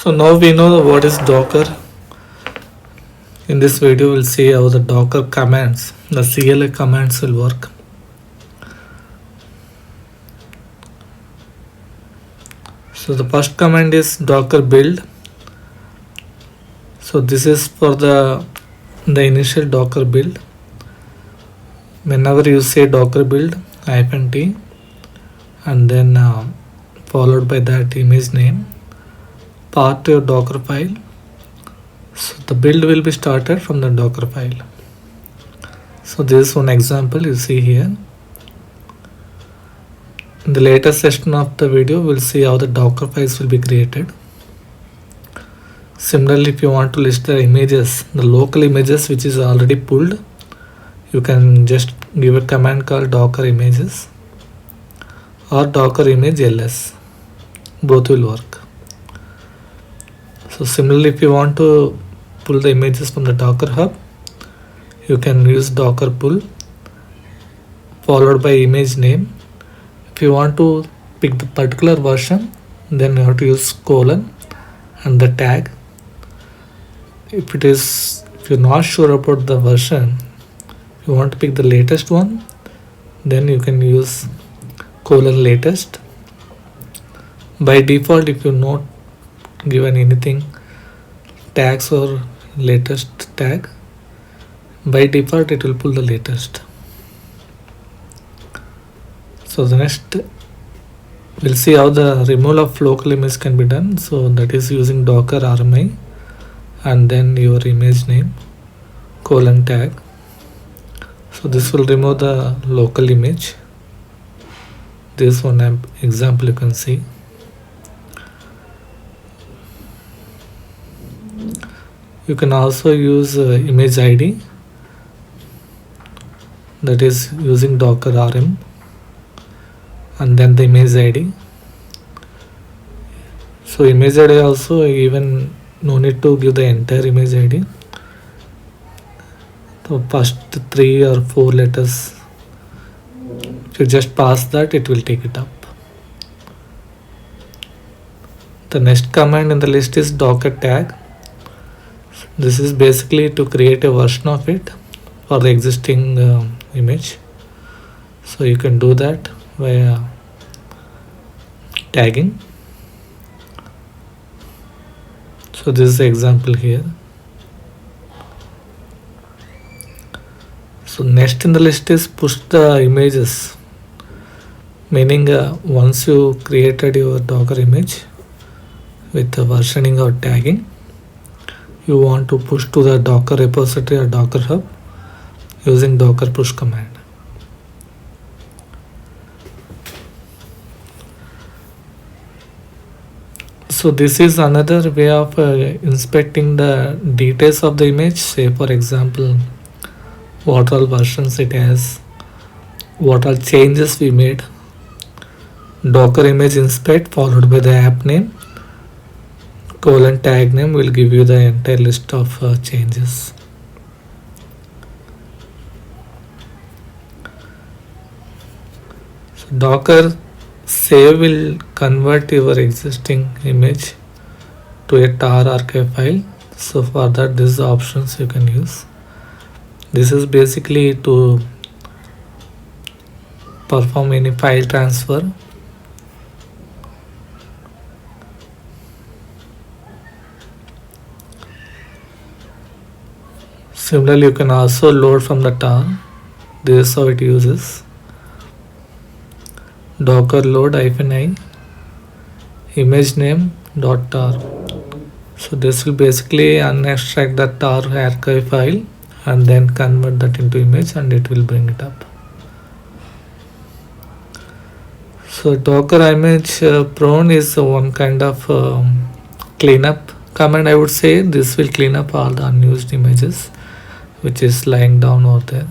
So now we know what is Docker. In this video we'll see how the Docker commands, the CLI commands will work. So the first command is docker build. So this is for the initial Docker build. Whenever you say docker build -t and then followed by that image name, part your Dockerfile. So the build will be started from the Dockerfile. So this is one example you see here. In the later session of the video, we'll see how the Docker files will be created. Similarly, if you want to list the images, the local images which is already pulled, you can just give a command called docker images or docker image ls. Both will work. So similarly, if you want to pull the images from the Docker hub, you can use docker pull followed by image name. If you want to pick the particular version, then you have to use colon and the tag. If you're not sure about the version, if you want to pick the latest one, then you can use colon latest. By default, if you not given anything tags or latest tag, by default it will pull the latest. So the next we'll see how the removal of local image can be done. So that is using docker rmi and then your image name colon tag. So this will remove the local image. This one example you can see. You can also use image ID, that is using docker rm and then the image ID. So image ID also, even no need to give the entire image ID. So first 3 or 4 letters, if you just pass that, it will take it up. The next command in the list is docker tag. This is basically to create a version of it for the existing image. So you can do that via tagging. So this is the example here. So next in the list is push the images, meaning once you created your Docker image with the versioning or tagging, you want to push to the Docker repository or Docker hub using docker push command. So this is another way of inspecting the details of the image. Say for example, what all versions it has, what all changes we made. Docker image inspect followed by the app name colon tag name will give you the entire list of changes. So docker save will convert your existing image to a tar archive file. So for that, these are options you can use. This is basically to perform any file transfer. Similarly, you can also load from the tar. This is how it uses. Docker load -i image name .tar. So this will basically unextract the tar archive file and then convert that into image and it will bring it up. So docker image prone is one kind of cleanup command, I would say. This will clean up all the unused images which is lying down over there.